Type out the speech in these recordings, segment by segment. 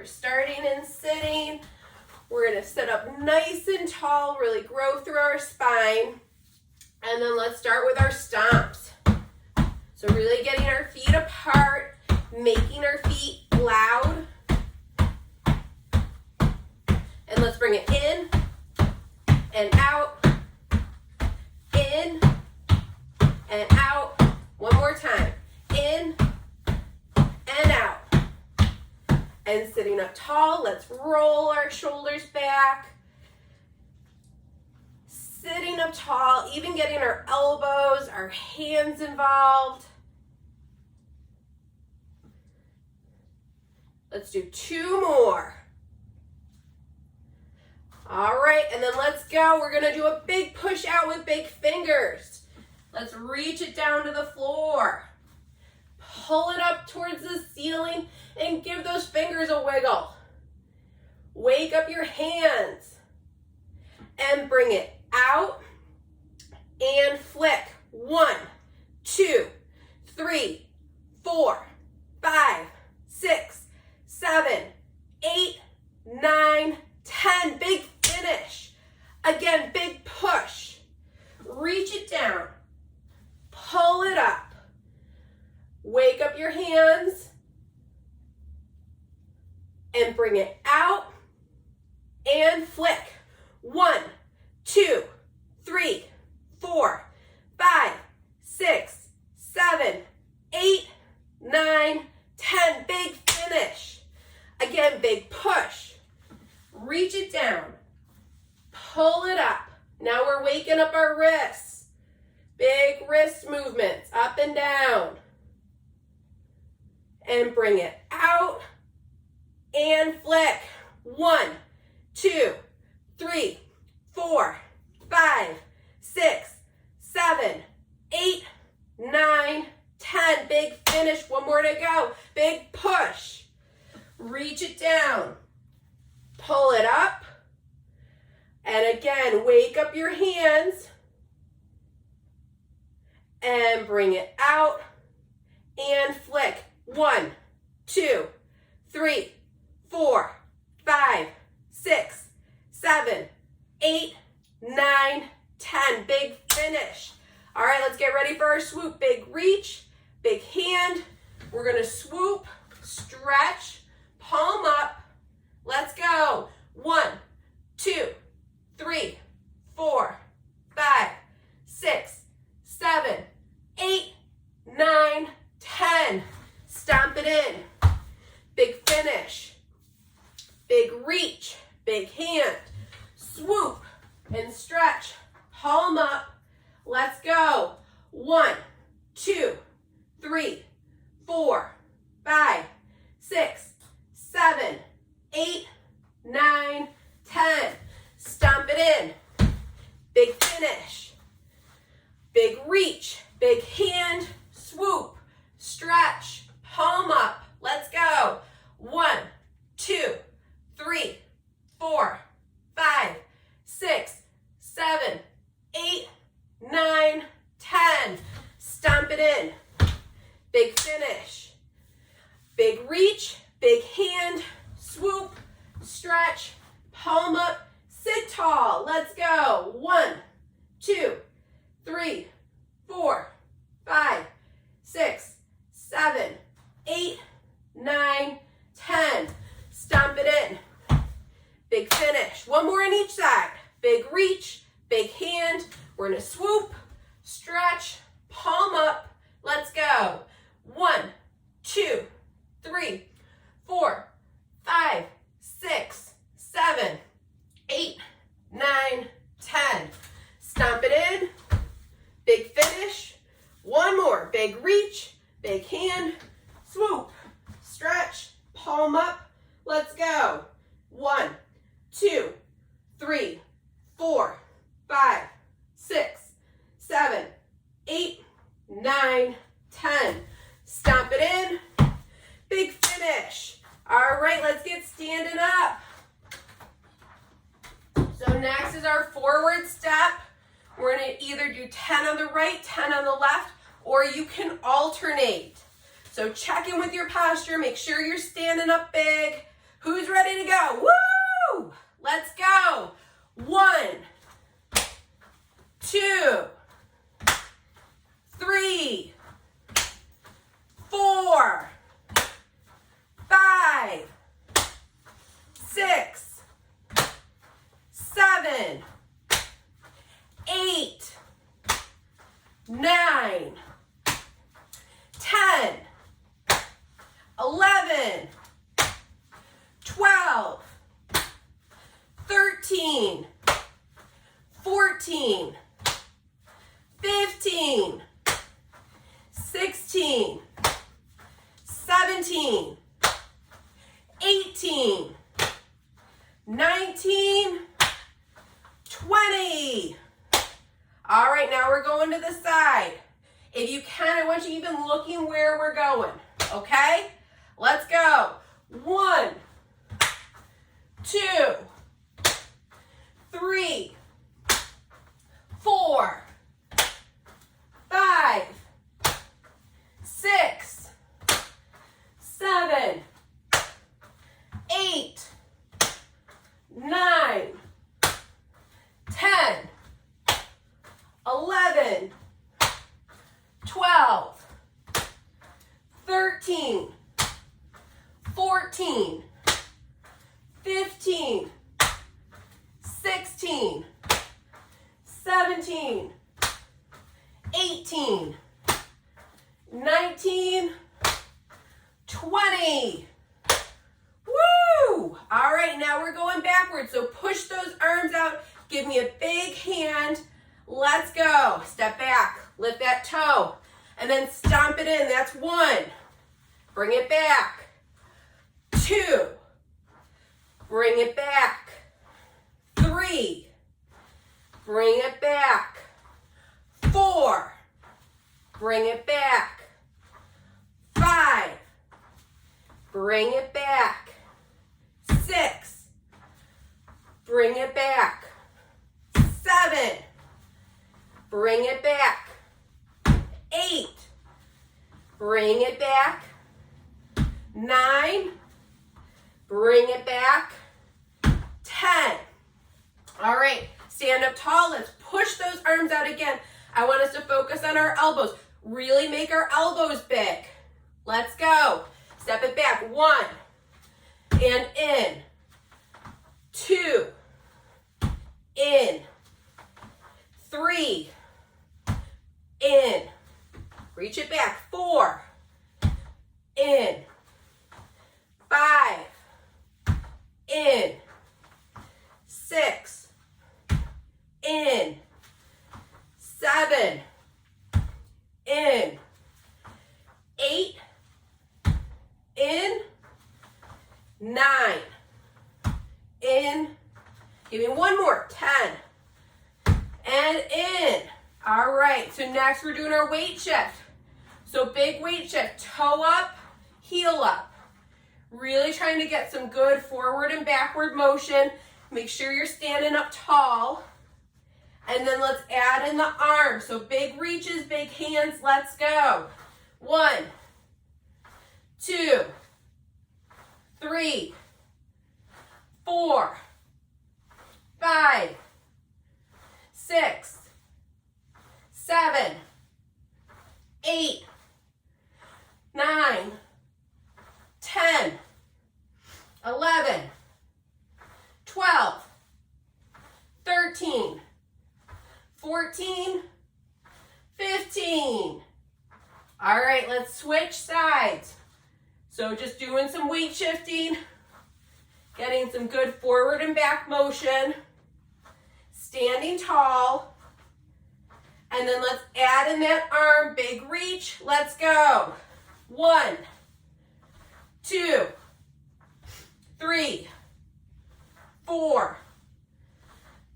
we're starting and sitting. We're gonna sit up nice and tall, really grow through our spine. And then let's start with our stomps. So really getting our feet apart, making our feet loud. And let's bring it in and out, in and out. One more time, in and out. And sitting up tall, let's roll our shoulders back. Sitting up tall, even getting our elbows, our hands involved. Let's do 2 more. All right, and then let's go. We're gonna do a big push out with big fingers. Let's reach it down to the floor. Pull it up towards the ceiling and give those fingers a wiggle. Wake up your hands and bring it out and flick. 1, 2, 3, 4, 5, 6, 7, 8, 9, 10. Big finish. Again, big push. Reach it down. Pull it up. Wake up your hands and bring it out and flick. 1, 2, 3, 4, 5, 6, 7, 8, 9, 10. Big finish. Again, big push. Reach it down. Pull it up. Now we're waking up our wrists. Big wrist movements up and down. And bring it out and flick. 1, 2, 3, 4, 5, 6, 7, 8, 9, 10. Big finish. One more to go. Big push. Reach it down. Pull it up. And again, wake up your hands. And bring it out and flick. 1, 2, 3, 4, 5, 6, 7, 8, 9, 10. Big finish. All right, let's get ready for our swoop. Big reach, big hand. We're gonna swoop, stretch, palm up. Let's go. 1, 2, 3, 4, 5, 6, 7, 8, 9, 10. Stomp it in. Big finish. Big reach. Big hand. Swoop and stretch. Palm up. Let's go. 1, 2, 3, 4, 5, 6, 7, 8, 9, 10. Stomp it in. Big finish. Big reach. Big hand. Swoop. Stretch. Palm up. Let's go. 1, 2, 3, 4, 5, 6, 7, 8, 9, 10. Stomp it in. Big finish. Big reach. Big hand. Swoop. Stretch. Palm up. Sit tall. Let's go. 1, 2, 3, 4, 5, 6, 7, 8, 9, 10. Stomp it in. Big finish. One more on each side. Big reach, big hand. We're gonna swoop, stretch, palm up. Let's go. 1, 2, 3, 4, 5, 6, 7, 8, 9, 10. Stomp it in. Big finish. One more. Big reach, big hand, swoop, stretch, palm up. Let's go. 1, 2, 3, 4, 5, 6, 7, 8, 9, 10. Stomp it in. Big finish. All right, let's get standing up. So next is our forward step. We're going to either do 10 on the right, 10 on the left, or you can alternate. So check in with your posture. Make sure you're standing up big. Who's ready to go? Woo! Let's go. 1, 2, 3, 4, 5, 6, 7, 8, 9, 10, 11, 12, 13, 14, 15, 16, 17, 18, 19, 20. All right, now we're going to the side. If you can, I want you even looking where we're going, okay? Let's go. 1, 2, 3, 4, 5, 6, 7, 8, 9, 10, 11, 12, 13, 14, 15, 16, 17, 18, 19, 20. Woo! All right, now we're going backwards. So push those arms out. Give me a big hand. Let's go. Step back. Lift that toe. And then stomp it in. That's 1. Bring it back. 2. Bring it back. 3. Bring it back. 4. Bring it back. 5. Bring it back. 6. Bring it back. 7. Bring it back. 8. Bring it back. 9. Bring it back. 10. All right, stand up tall. Let's push those arms out again. I want us to focus on our elbows. Really make our elbows big. Let's go. Step it back. 1. And in. 2. In. 3. In. Reach it back. 4. In. 5. In. 6. In. 7. In. 8. In. 9. In. Give me one more. 10. And in. All right, so next we're doing our weight shift. So big weight shift, toe up, heel up. Really trying to get some good forward and backward motion. Make sure you're standing up tall. And then let's add in the arms. So big reaches, big hands, let's go. 1, 2, 3, 4, 5, 6, 7, 8, 9, 10, 11, 12, 13, 14, 15. All right, let's switch sides. So just doing some weight shifting, getting some good forward and back motion, standing tall, and then let's add in that arm, big reach. Let's go. 1, 2, 3, 4,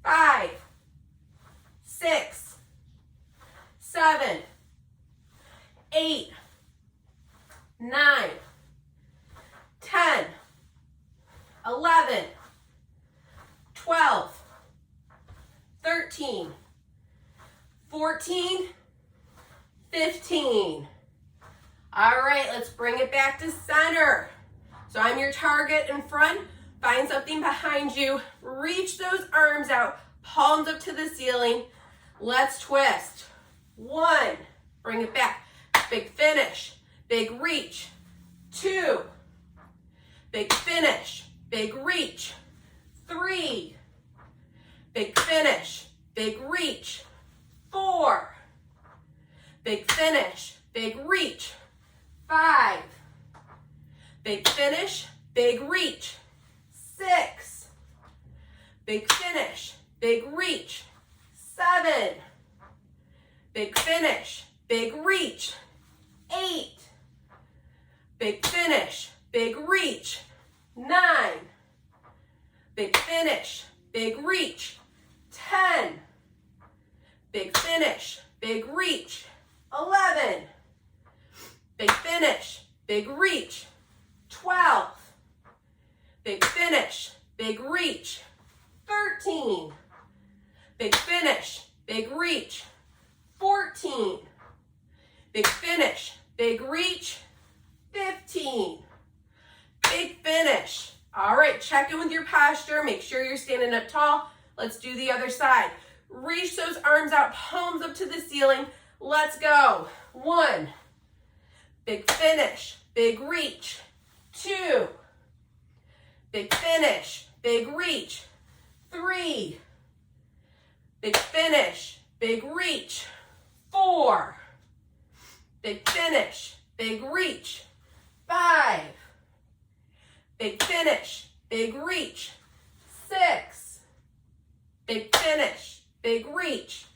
5, 6, 7, 8, 9, 10, 11, 12, 13, 14, 15. All right, let's bring it back to center. So I'm your target in front. Find something behind you. Reach those arms out, palms up to the ceiling. Let's twist. 1, bring it back. Big finish, big reach. 2, big finish, big reach. 3, big finish, big reach. 4, big finish, big reach. 5, big finish, big reach. 6, big finish, big reach. 7, big finish, big reach. 8, big finish, big reach. 9, big finish, big reach. 10, big finish, big reach. 11, big finish, big reach. 12, big finish, big reach. 13, big finish, big reach. 14, big finish, big reach. 15, big finish. All right, check in with your posture. Make sure you're standing up tall. Let's do the other side. Reach those arms out, palms up to the ceiling. Let's go. 1, big finish, big reach. 2, big finish, big reach. 3, big finish, big reach. 4, big finish, big reach. 5, big finish, big reach. 6, big finish, big reach.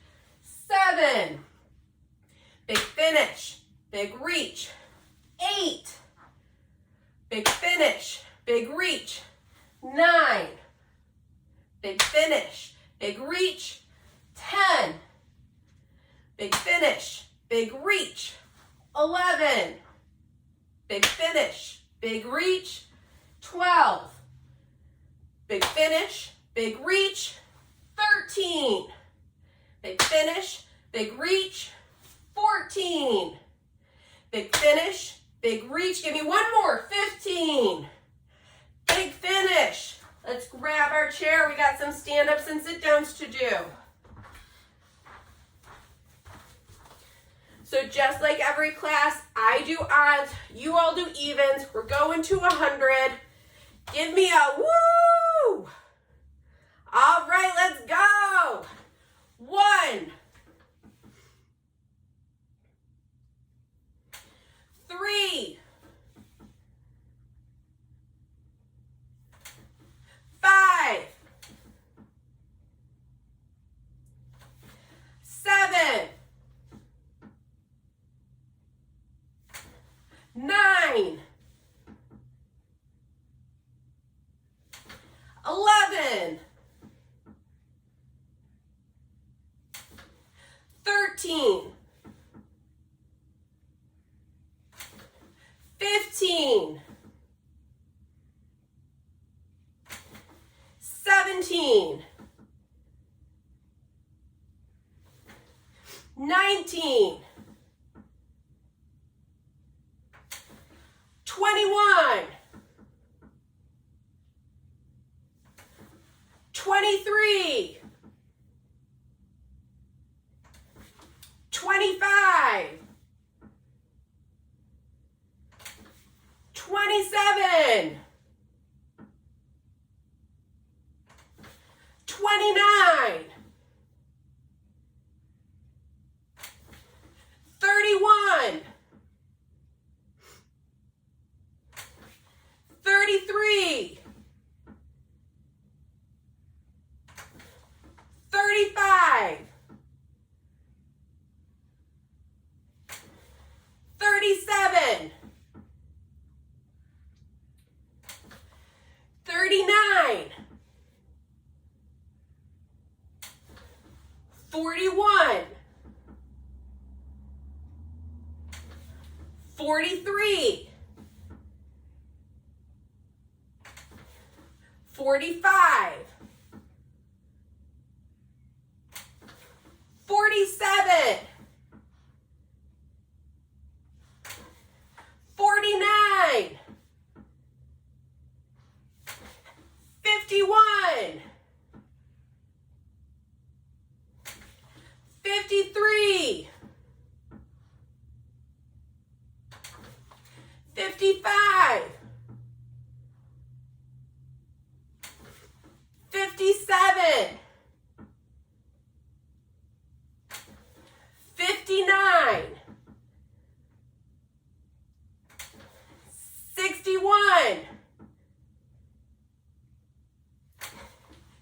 7, big finish, big reach. 8, big finish, big reach. 9, big finish, big reach. 10, big finish, big reach. 11, big finish, big reach. 12, big finish, big reach. 13, big finish, big reach. 14, big finish, big reach. Give me one more. 15, big finish. Let's grab our chair. We got some stand-ups and sit-downs to do. So just like every class, I do odds, you all do evens. We're going to 100. Give me a woo! All right, let's go. 1, 3, 5, 7, 9, 11, 13, 15, 17, 19, 21, 23, 25, 27, 29, 31, 33, 35, 37, 39, 41, 43, 45, 47, 49, 55, 57, 59, 61,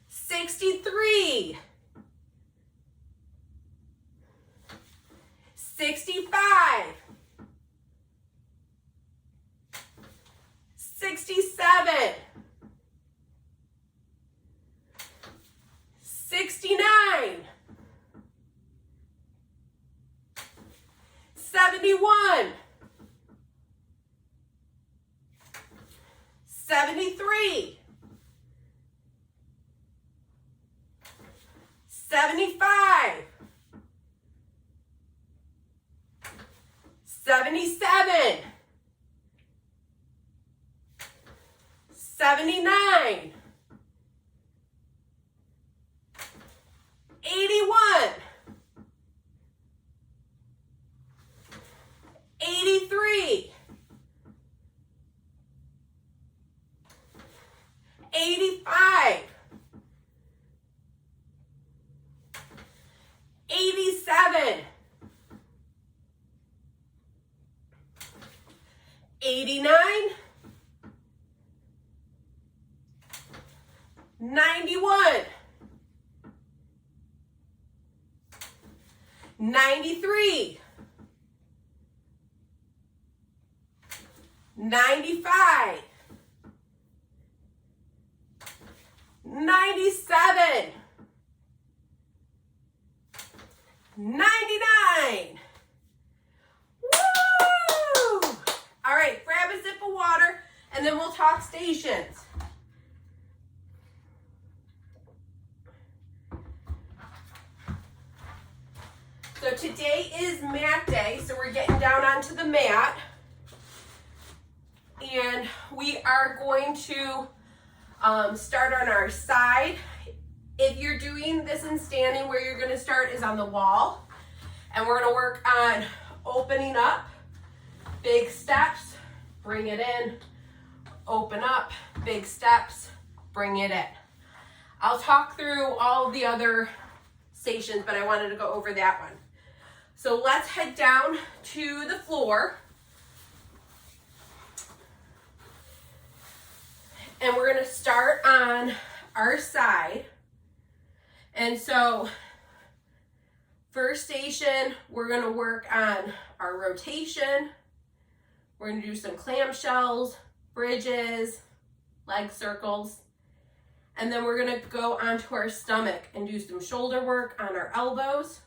63, 65, 67, 69, 71, 73, 75, 77, 79, 81, 83, 85, 87, 89, 91, 93, 95, 97, 99. Woo! All right, grab a sip of water and then we'll talk stations. So today is mat day, so we're getting down onto the mat. And we are going to start on our side. If you're doing this in standing, where you're going to start is on the wall. And we're going to work on opening up, big steps, bring it in, open up, big steps, bring it in. I'll talk through all the other stations, but I wanted to go over that one. So let's head down to the floor. And we're going to start on our side. And so first station, we're going to work on our rotation. We're going to do some clamshells, bridges, leg circles. And then we're going to go onto our stomach and do some shoulder work on our elbows.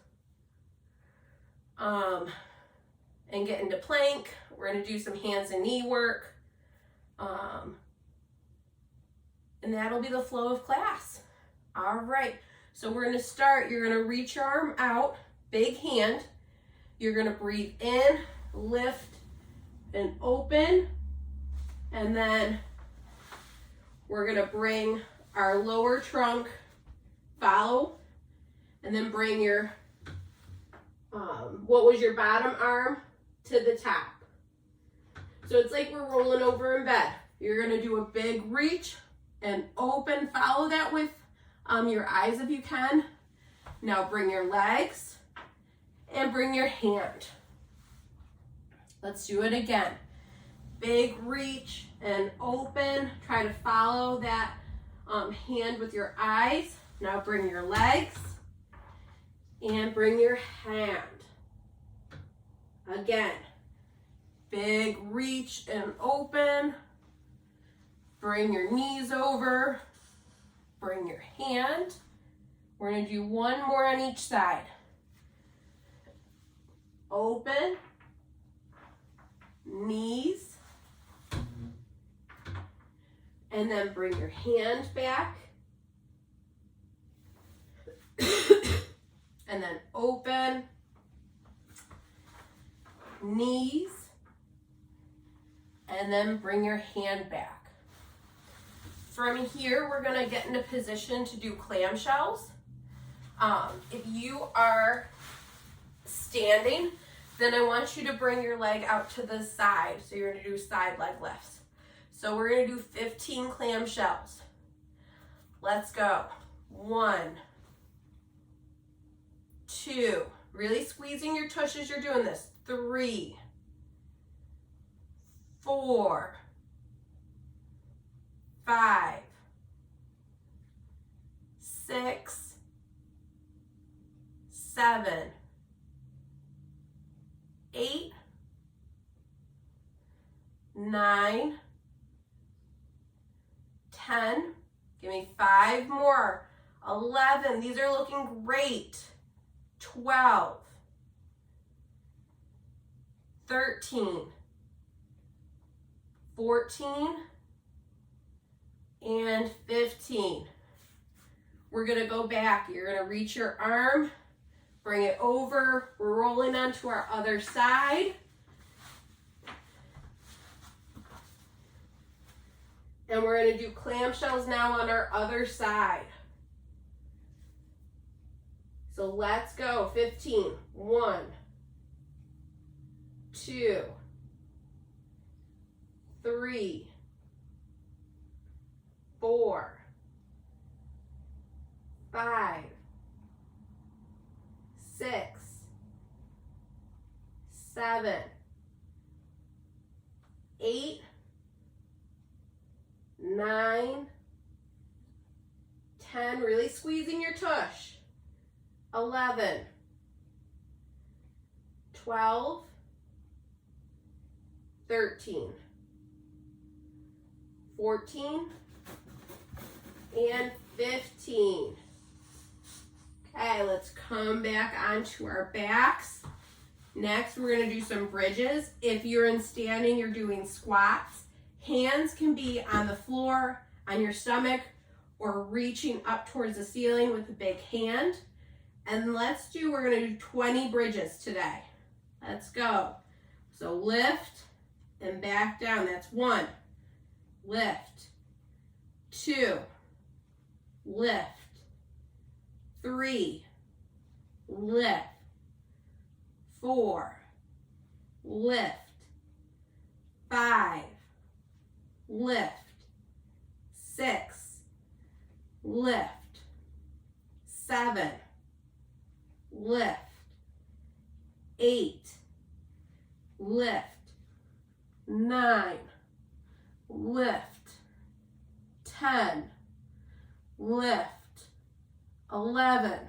And get into plank. We're going to do some hands and knee work. And that'll be the flow of class. All right, so we're gonna start. You're gonna reach your arm out, big hand. You're gonna breathe in, lift, and open. And then we're gonna bring our lower trunk, follow, and then bring your, what was your bottom arm to the top. So it's like we're rolling over in bed. You're gonna do a big reach and open, follow that with your eyes if you can. Now bring your legs and bring your hand. Let's do it again. Big reach and open. Try to follow that hand with your eyes. Now bring your legs and bring your hand. Again, big reach and open. Bring your knees over, bring your hand. We're gonna do one more on each side. Open, knees, and then bring your hand back. And then open, knees, and then bring your hand back. From here, we're gonna get into position to do clamshells. If you are standing, Then I want you to bring your leg out to the side. So you're gonna do side leg lifts. So we're gonna do 15 clamshells. Let's go. 1, 2, really squeezing your tush as you're doing this. 3, 4, 5, 6, 7, 8, 9, 10. Give me 5 more. 11. These are looking great. 12, 13, 14, and 15. We're gonna go back. You're gonna reach your arm, bring it over. We're rolling onto our other side. And we're gonna do clamshells now on our other side. So let's go. 15. 1, 2, 3, 4, 5, 6, 7, 8, 9, 10. Really squeezing your tush. 11, 12, 13, 14, and 15. Okay, let's come back onto our backs. Next, we're going to do some bridges. If you're in standing, you're doing squats. Hands can be on the floor, on your stomach, or reaching up towards the ceiling with a big hand. And we're gonna do 20 bridges today. Let's go. So lift and back down. That's 1. Lift. 2. Lift. 3. Lift. 4. Lift. 5. Lift. 6. Lift. 7. Lift. 8. Lift. 9. Lift. 10. Lift. 11.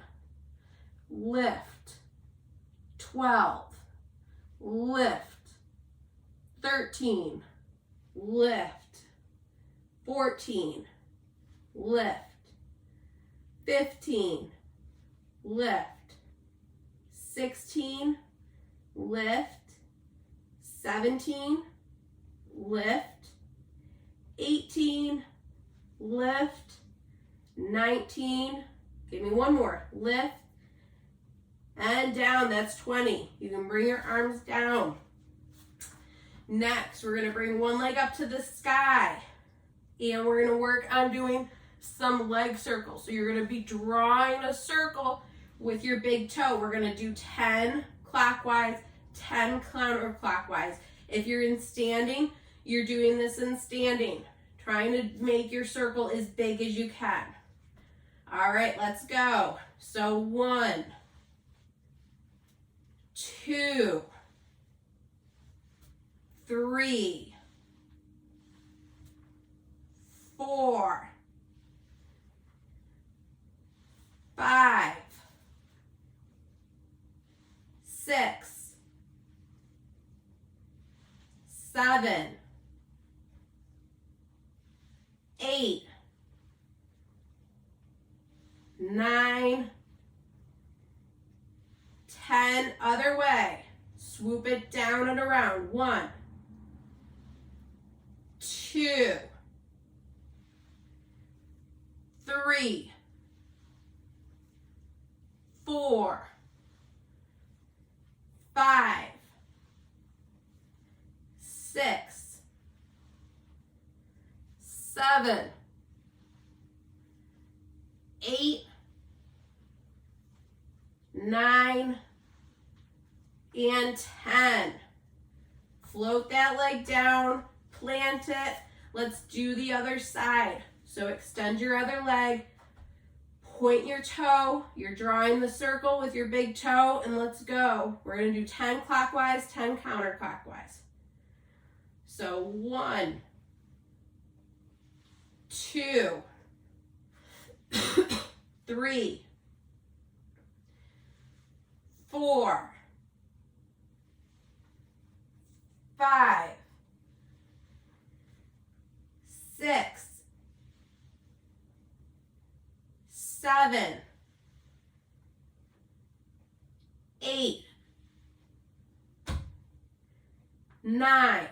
Lift. 12. Lift. 13. Lift. 14. Lift. 15. Lift. 16. Lift. 17. Lift. 18. Lift. 19. Give me one more. Lift. And down. That's 20. You can bring your arms down. Next, we're going to bring one leg up to the sky. And we're going to work on doing some leg circles. So you're going to be drawing a circle with your big toe. We're going to do 10 clockwise, 10 counterclockwise. If you're in standing, you're doing this in standing. Trying to make your circle as big as you can. All right, let's go. So 1, 2, 3, 4, 5, 6, 7, 8, 9, 10. Other way. Swoop it down and around. 1, 2, 3, 4, 5, 6, 7, 8, 9, and 10. Float that leg down, plant it. Let's do the other side. So extend your other leg, point your toe. You're drawing the circle with your big toe, and let's go. We're going to do 10 clockwise, 10 counterclockwise. So 1, 2, 3, 4, 5, 6, 7, 8, 9,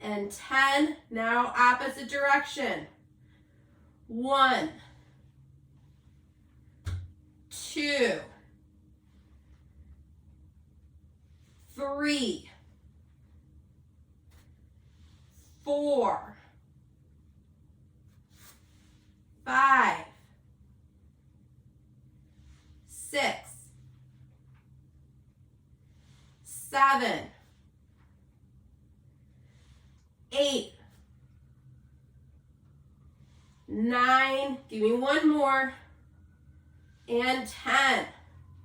and 10. Now opposite direction. 1, 2, 3, 4, 5, 6, 7, 8, 9, give me one more, and 10.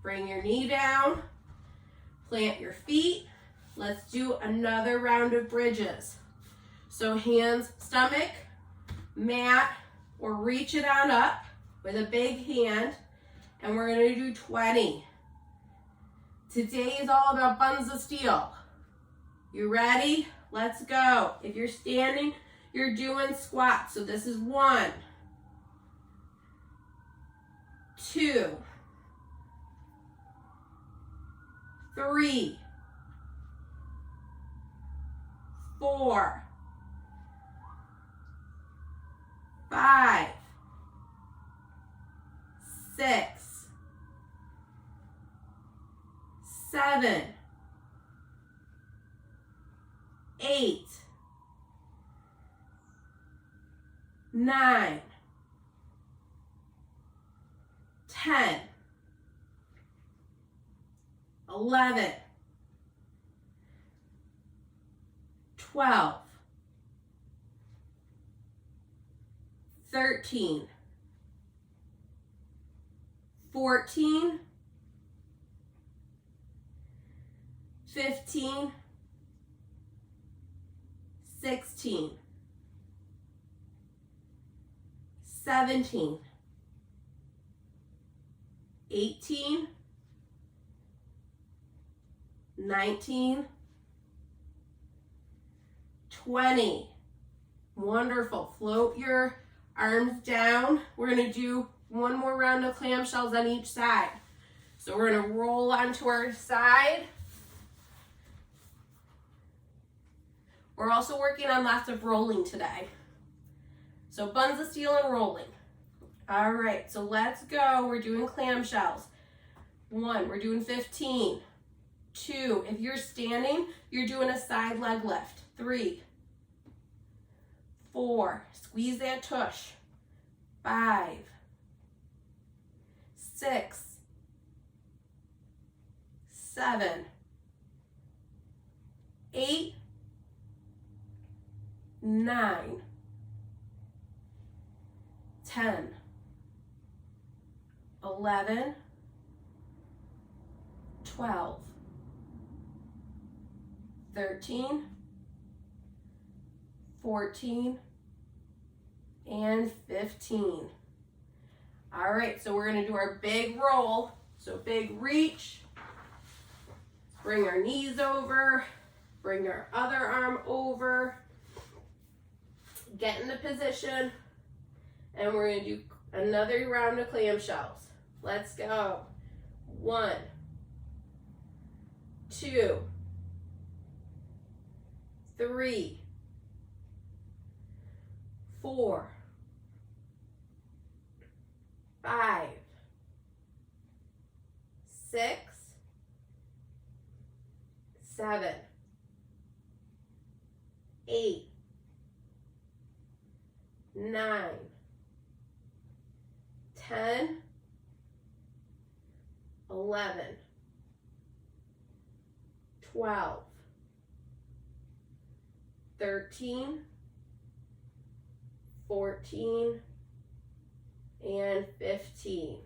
Bring your knee down, plant your feet. Let's do another round of bridges. So hands, stomach, mat, or reach it on up with a big hand, and we're going to do 20. Today is all about buns of steel. You ready? Let's go. If you're standing, you're doing squats. So this is 1, 2, 3, 4, 5, 6, 7, 8, 9, 10, 11, 12, 13, 14, 15, 16, 17, 18, 19, 20. Wonderful. Float your arms down. We're going to do one more round of clamshells on each side. So we're going to roll onto our side. We're also working on lots of rolling today. So buns of steel and rolling. All right, so let's go. We're doing clamshells. 1, we're doing 15. 2, if you're standing, you're doing a side leg lift. 3, 4, squeeze that tush. 5, 6, 7, 8, 9, 10, 11, 12, 13, 14, and 15. All right, so we're gonna do our big roll. So big reach, bring our knees over, bring our other arm over, get into position, and we're gonna do another round of clamshells. Let's go. 1, 2, 3, 4, 5, 6, 7, 8, 9, 10, 11, 12, 13, 14, and 15.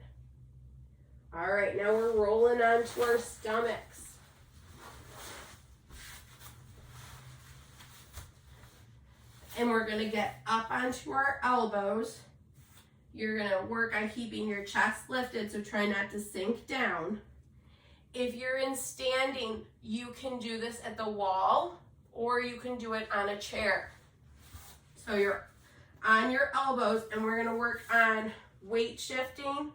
All right, now we're rolling onto our stomachs. And we're gonna get up onto our elbows. You're gonna work on keeping your chest lifted, so try not to sink down. If you're in standing, you can do this at the wall or you can do it on a chair. So you're on your elbows and we're gonna work on weight shifting,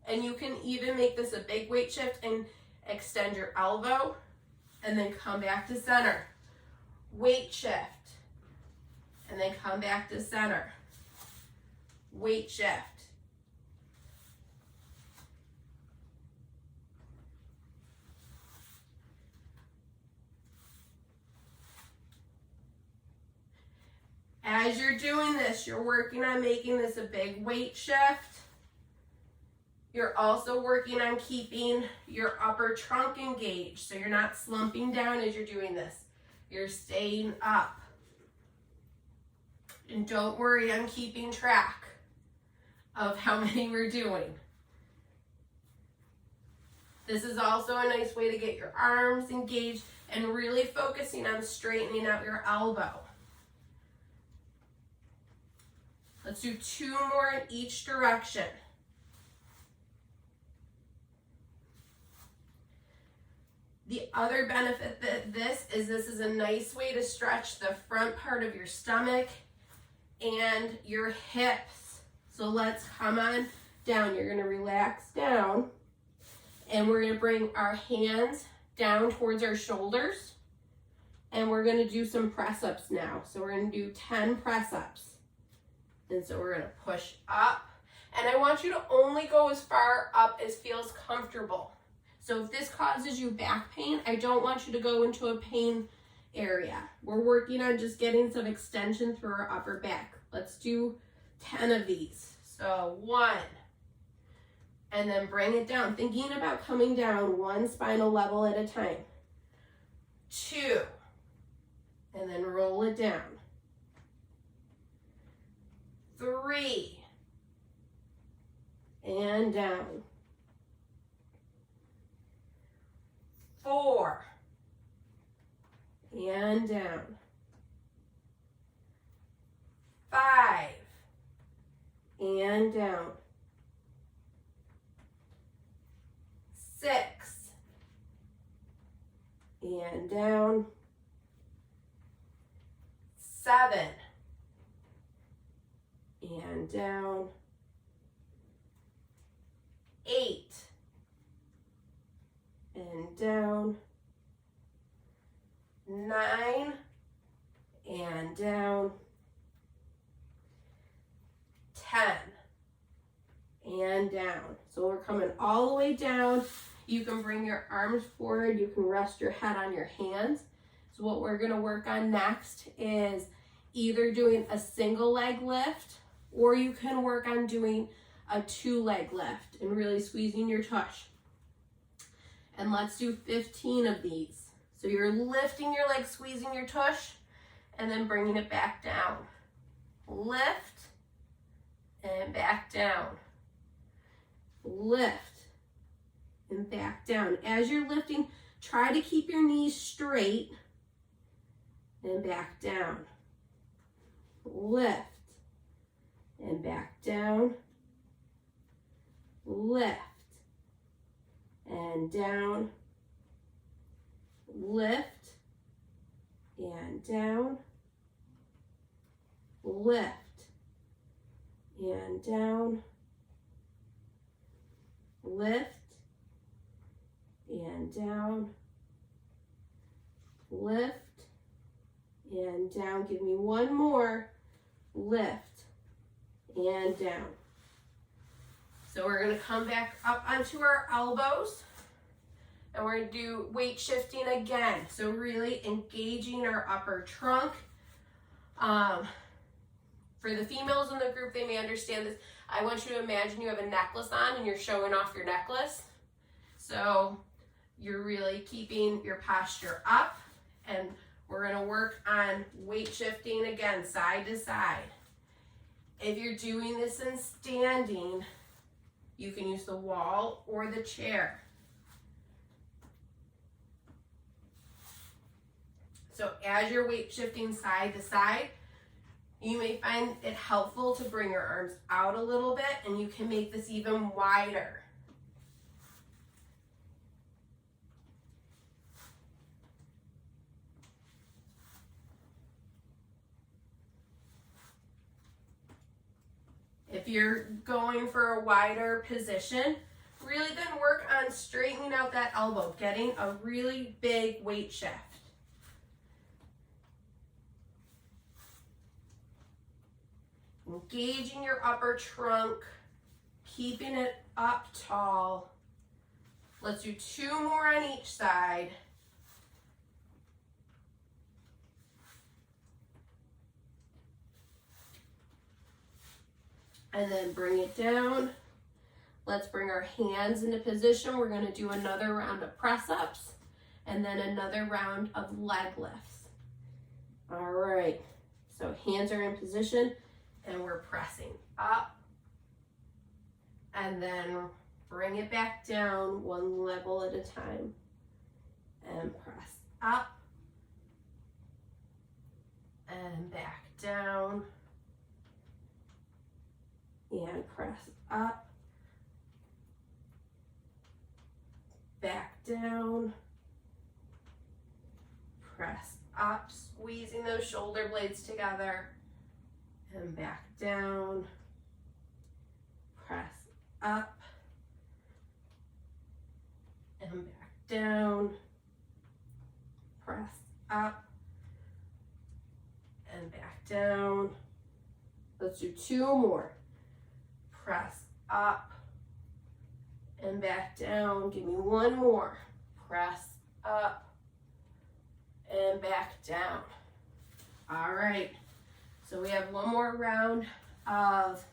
and you can even make this a big weight shift and extend your elbow and then come back to center. Weight shift and then come back to center. Weight shift. As you're doing this, you're working on making this a big weight shift. You're also working on keeping your upper trunk engaged, so you're not slumping down as you're doing this. You're staying up. And don't worry, I'm keeping track of how many we're doing. This is also a nice way to get your arms engaged and really focusing on straightening out your elbow. Let's do 2 more in each direction. The other benefit that this is a nice way to stretch the front part of your stomach and your hips. So let's come on down. You're gonna relax down and we're gonna bring our hands down towards our shoulders and we're gonna do some press-ups now. So we're gonna do 10 press-ups. And so we're gonna push up. And I want you to only go as far up as feels comfortable. So if this causes you back pain, I don't want you to go into a pain area. We're working on just getting some extension through our upper back. Let's do 10 of these. So 1, and then bring it down, thinking about coming down 1 spinal level at a time. 2, and then roll it down. 3, and down. 4, and down. 5, and down. 6, and down. 7, and down. 8, and down. 9, and down. 10, and down. So we're coming all the way down. You can bring your arms forward. You can rest your head on your hands. So what we're gonna work on next is either doing a single leg lift, or you can work on doing a 2-leg lift and really squeezing your tush. And let's do 15 of these. So you're lifting your leg, squeezing your tush, and then bringing it back down. Lift, and back down. Lift, and back down. As you're lifting, try to keep your knees straight, and back down. Lift, and back down. Lift, and down. Lift, and down. Lift, and down. Lift, and down. Lift, and down. Give me 1 more. Lift, and down. So we're gonna come back up onto our elbows and we're gonna do weight shifting again. So really engaging our upper trunk. For the females in the group, they may understand this. I want you to imagine you have a necklace on and you're showing off your necklace. So you're really keeping your posture up, and we're gonna work on weight shifting again, side to side. If you're doing this in standing, you can use the wall or the chair. So as you're weight shifting side to side, you may find it helpful to bring your arms out a little bit, and you can make this even wider. If you're going for a wider position, really then work on straightening out that elbow, getting a really big weight shift. Engaging your upper trunk, keeping it up tall. Let's do 2 more on each side. And then bring it down. Let's bring our hands into position. We're going to do another round of press-ups and then another round of leg lifts. All right, so hands are in position and we're pressing up and then bring it back down one level at a time and press up and back down and press up, back down, press up, squeezing those shoulder blades together, and back down, press up, and back down, press up, and back down. Let's do 2 more. Press up and back down. Give me 1 more. Press up and back down. All right, so we have 1 more round of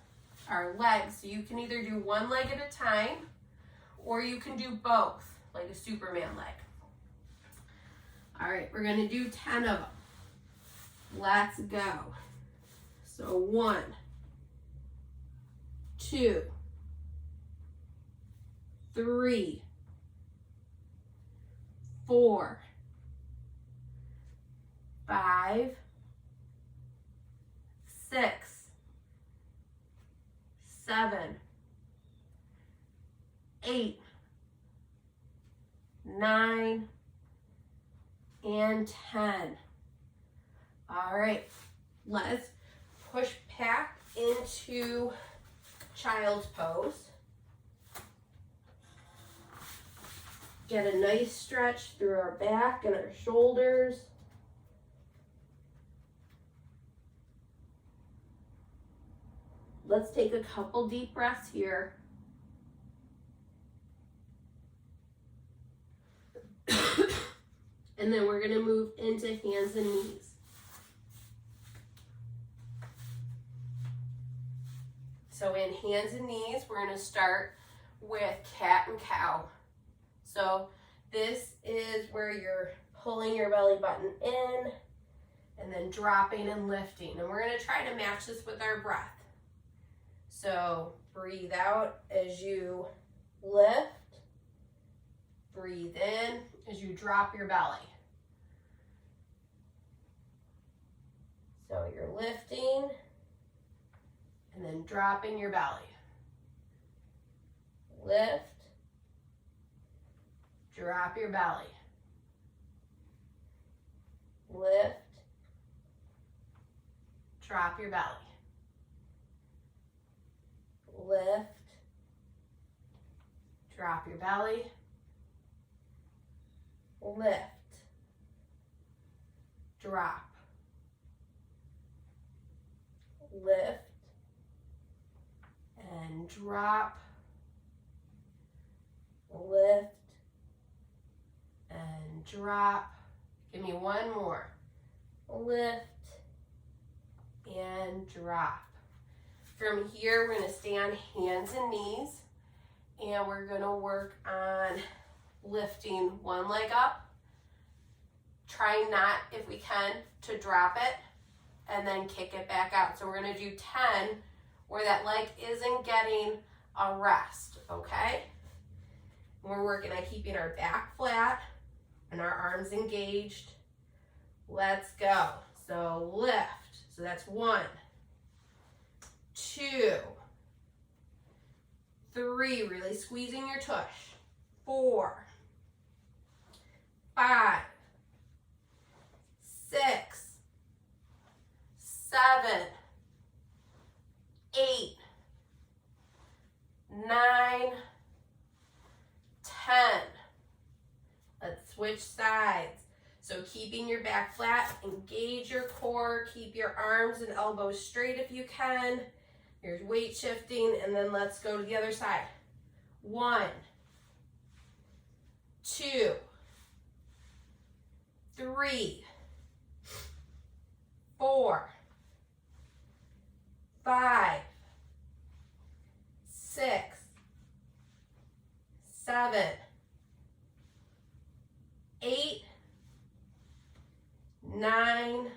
our legs. So you can either do 1 leg at a time or you can do both, like a Superman leg. All right, we're gonna do 10 of them. Let's go. So 1, 2, 3, 4, 5, 6, 7, 8, 9, and 10. All right, let's push back into child's pose. Get a nice stretch through our back and our shoulders. Let's take a couple deep breaths here. And then we're gonna move into hands and knees. So in hands and knees, we're gonna start with cat and cow. So this is where you're pulling your belly button in and then dropping and lifting. And we're gonna try to match this with our breath. So breathe out as you lift. Breathe in as you drop your belly. So you're lifting and then dropping your belly. Lift, drop your belly. Lift, drop your belly. Lift, drop your belly. Lift, drop. Lift and drop. Lift and drop. Give me 1 more. Lift and drop. From here, we're going to stay on hands and knees, and we're going to work on lifting one leg up. Try not, if we can, to drop it and then kick it back out. So we're gonna do 10 where that leg isn't getting a rest, okay? We're working on keeping our back flat and our arms engaged. Let's go. So lift. So that's 1, 2, 3, really squeezing your tush. 4, 5, 6, 7, 8, 9, 10. Let's switch sides. So keeping your back flat, engage your core, keep your arms and elbows straight if you can. Here's weight shifting, and then let's go to the other side. 1, 2, 3, 4, 5, 6, 7, 8, 9,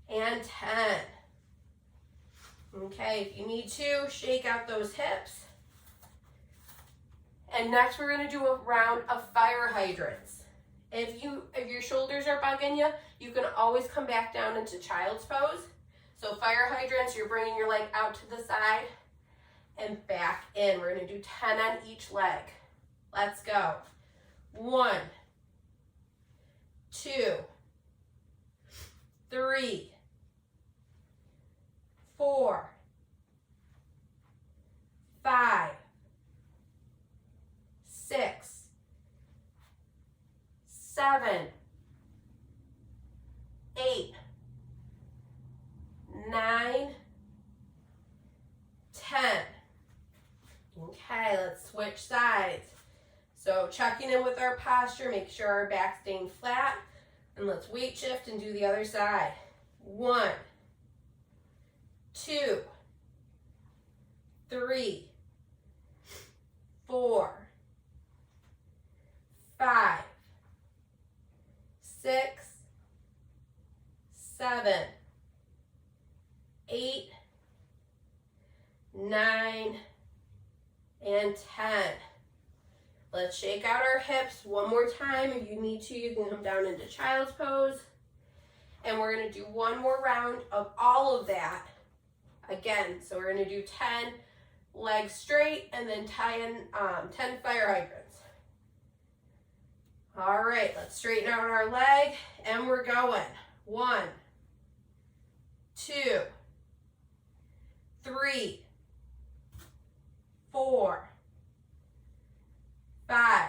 and 10. Okay, if you need to, shake out those hips. And next we're going to do a round of fire hydrants. If your shoulders are bugging you, you can always come back down into child's pose. So fire hydrants, you're bringing your leg out to the side and back in. We're going to do 10 on each leg. Let's go. 1, 2, 3, 4, 5, 6, 7, 8, 9, 10. Okay, let's switch sides. So checking in with our posture, make sure our back's staying flat, and let's weight shift and do the other side. 1, 2, 3, 4, 5, 6, 7, 8, 9, and 10. Let's shake out our hips one more time. If you need to, you can come down into child's pose. And we're going to do one more round of all of that again. So we're going to do 10 legs straight and then 10 fire hydrants. All right, let's straighten out our leg and we're going. 1, 2, 3, 4, 5,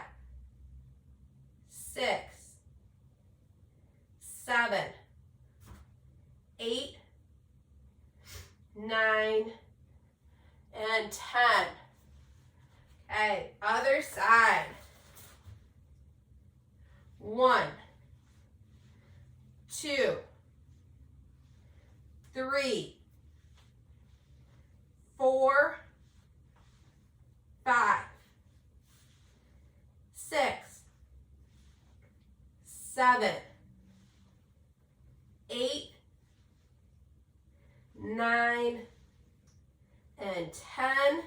6, 7, 8, 9, and 10. Okay, other side. 1, 2, 3, 4, 5, 6, 7, 8, 9, and 10.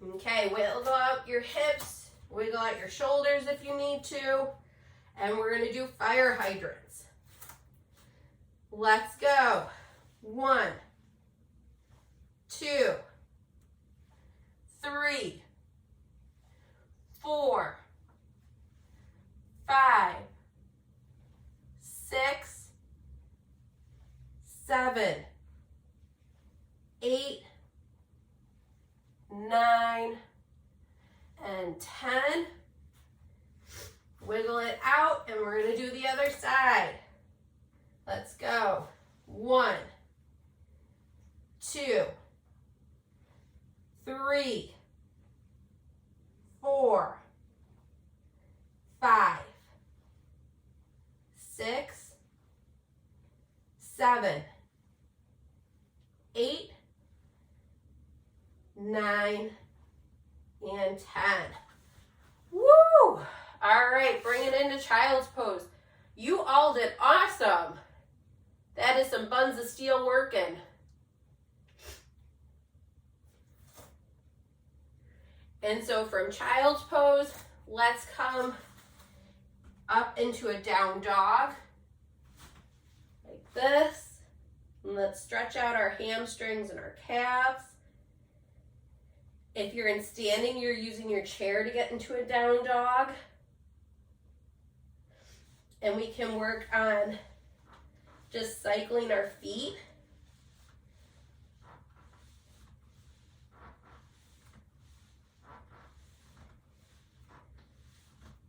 Okay, wiggle out your hips, wiggle out your shoulders if you need to, and we're going to do fire hydrants. Let's go. 1, 2, 3, 4, 5, 6, 7, 8, 9, and 10. Wiggle it out, and we're going to do the other side. Let's go. 1, 2, 3, 4, 5, 6, 7, 8, 9, and 10. All right, bring it into child's pose. You all did awesome. That is some buns of steel working. And so from child's pose, let's come up into a down dog, like this. And let's stretch out our hamstrings and our calves. If you're in standing, you're using your chair to get into a down dog. And we can work on just cycling our feet.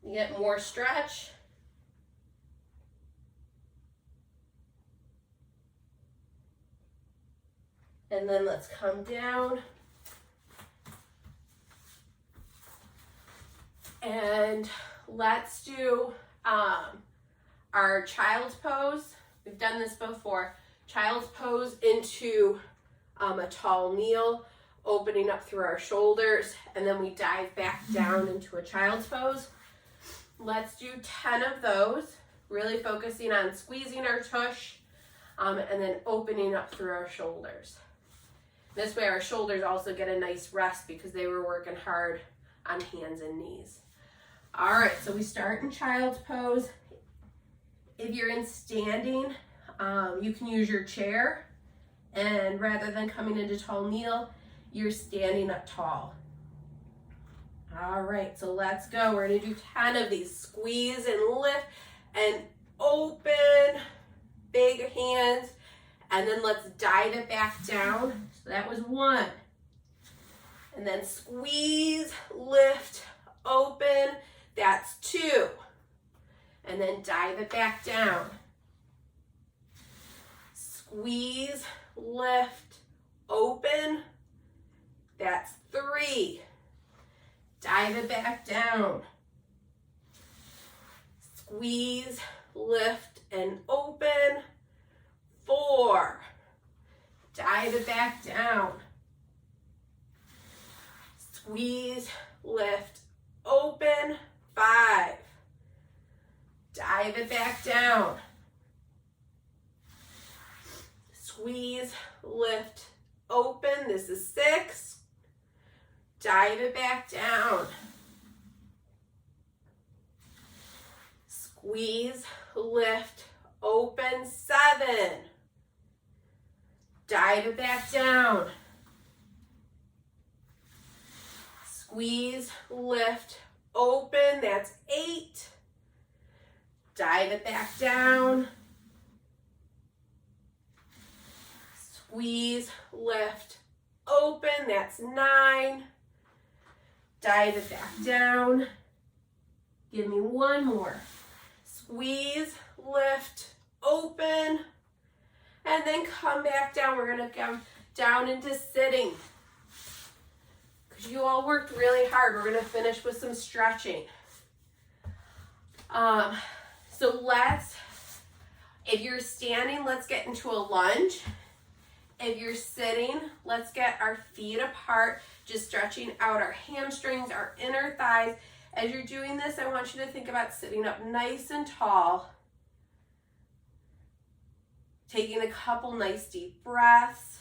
You get more stretch. And then let's come down. And let's do our child's pose. We've done this before. Child's pose into a tall kneel, opening up through our shoulders, and then we dive back down into a child's pose. Let's do 10 of those, really focusing on squeezing our tush and then opening up through our shoulders. This way our shoulders also get a nice rest because they were working hard on hands and knees. All right, so we start in child's pose. If you're in standing, you can use your chair, and rather than coming into tall kneel, you're standing up tall. All right, so let's go. We're gonna do 10 of these. Squeeze and lift and open, big hands, and then let's dive it back down. So that was 1. And then squeeze, lift, open, that's 2. And then dive it back down. Squeeze, lift, open, that's 3. Dive it back down. Squeeze, lift, and open. 4. Dive it back down. Squeeze, lift, open. 5. Dive it back down. Squeeze, lift, open. This is 6. Dive it back down. Squeeze, lift, open. 7. Dive it back down. Squeeze, lift, open. That's 8. Dive it back down. Squeeze, lift, open. That's 9. Dive it back down. Give me 1 more. Squeeze, lift, open, and then come back down. We're gonna come down into sitting. Because you all worked really hard. We're gonna finish with some stretching. So if you're standing, let's get into a lunge. If you're sitting, let's get our feet apart, just stretching out our hamstrings, our inner thighs. As you're doing this, I want you to think about sitting up nice and tall. Taking a couple nice deep breaths.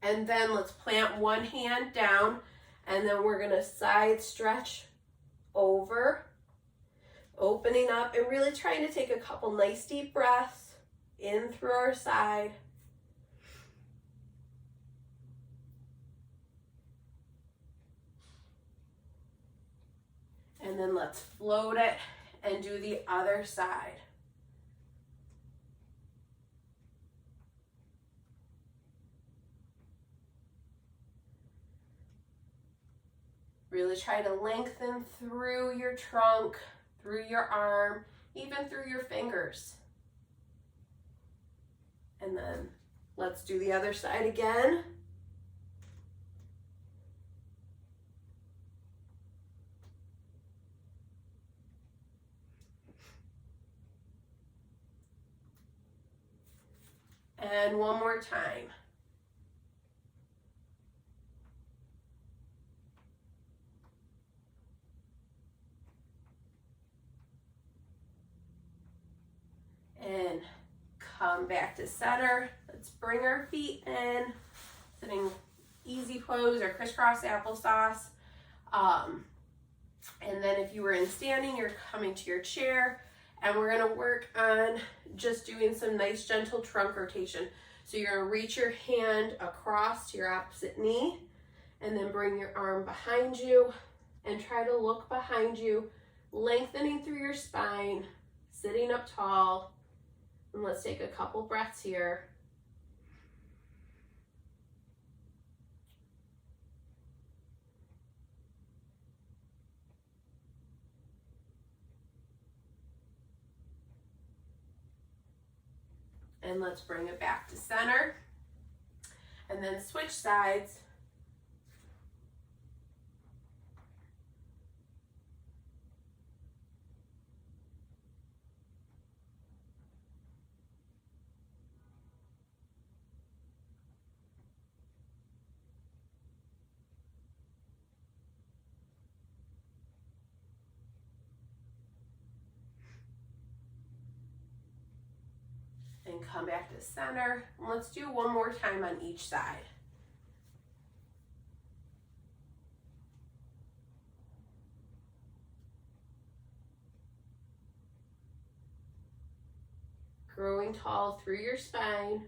And then let's plant one hand down, and then we're gonna side stretch over, opening up and really trying to take a couple nice deep breaths in through our side. And then let's float it and do the other side. Really try to lengthen through your trunk, through your arm, even through your fingers. And then let's do the other side again. And one more time. and come back to center. Let's bring our feet in, sitting easy pose or crisscross applesauce. And then if you were in standing, you're coming to your chair, and we're gonna work on just doing some nice gentle trunk rotation. So you're gonna reach your hand across to your opposite knee, and then bring your arm behind you and try to look behind you, lengthening through your spine, sitting up tall. And let's take a couple breaths here. And let's bring it back to center. And then switch sides. And come back to center. And let's do one more time on each side. Growing tall through your spine.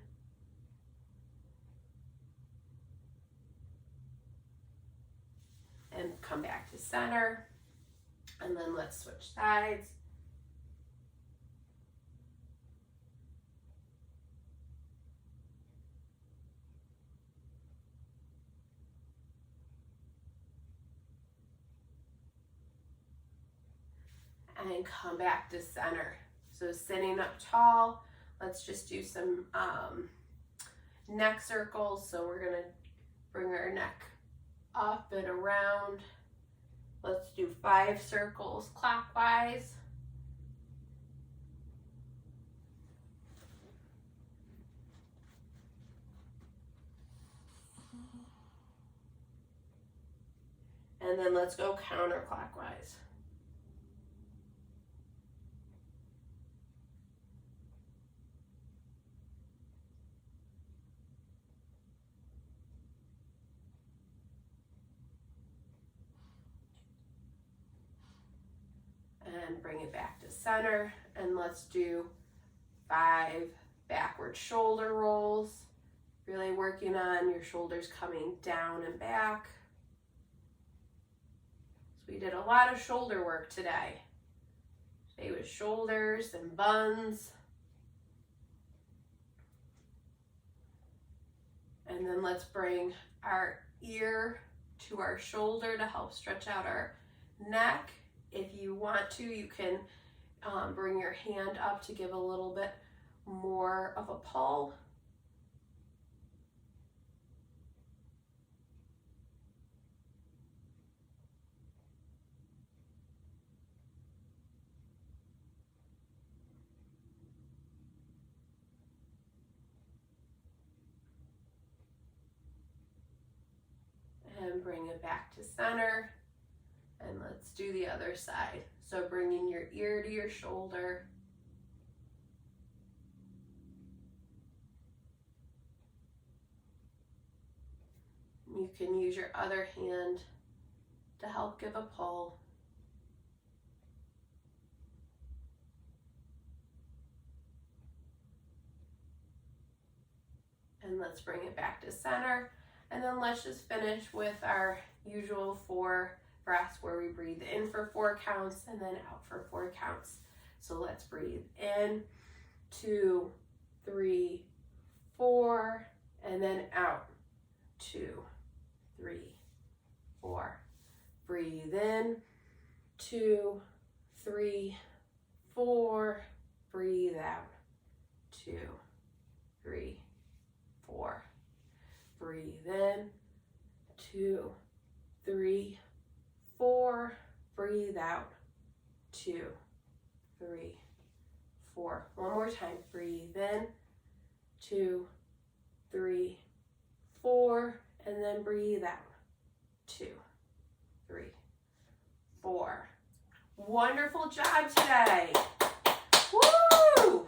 And come back to center. And then let's switch sides. And come back to center. So sitting up tall, let's just do some neck circles. So we're gonna bring our neck up and around. Let's do 5 circles clockwise. And then let's go counterclockwise. And bring it back to center, and let's do 5 backward shoulder rolls. Really working on your shoulders coming down and back. So we did a lot of shoulder work today. Today was shoulders and buns. And then let's bring our ear to our shoulder to help stretch out our neck. If you want to, you can bring your hand up to give a little bit more of a pull. And bring it back to center. And let's do the other side. So bringing your ear to your shoulder. You can use your other hand to help give a pull. And let's bring it back to center. And then let's just finish with our usual 4 breaths where we breathe in for 4 counts and then out for 4 counts. So let's breathe in, 2, 3, 4, and then out, 2, 3, 4. Breathe in, 2, 3, 4. Breathe out, 2, 3, 4. Breathe in, 2, 3, 4. Breathe out, 2, 3, 4. One more time. Breathe in, 2, 3, 4, and then breathe out, 2, 3, 4. Wonderful job today. Woo!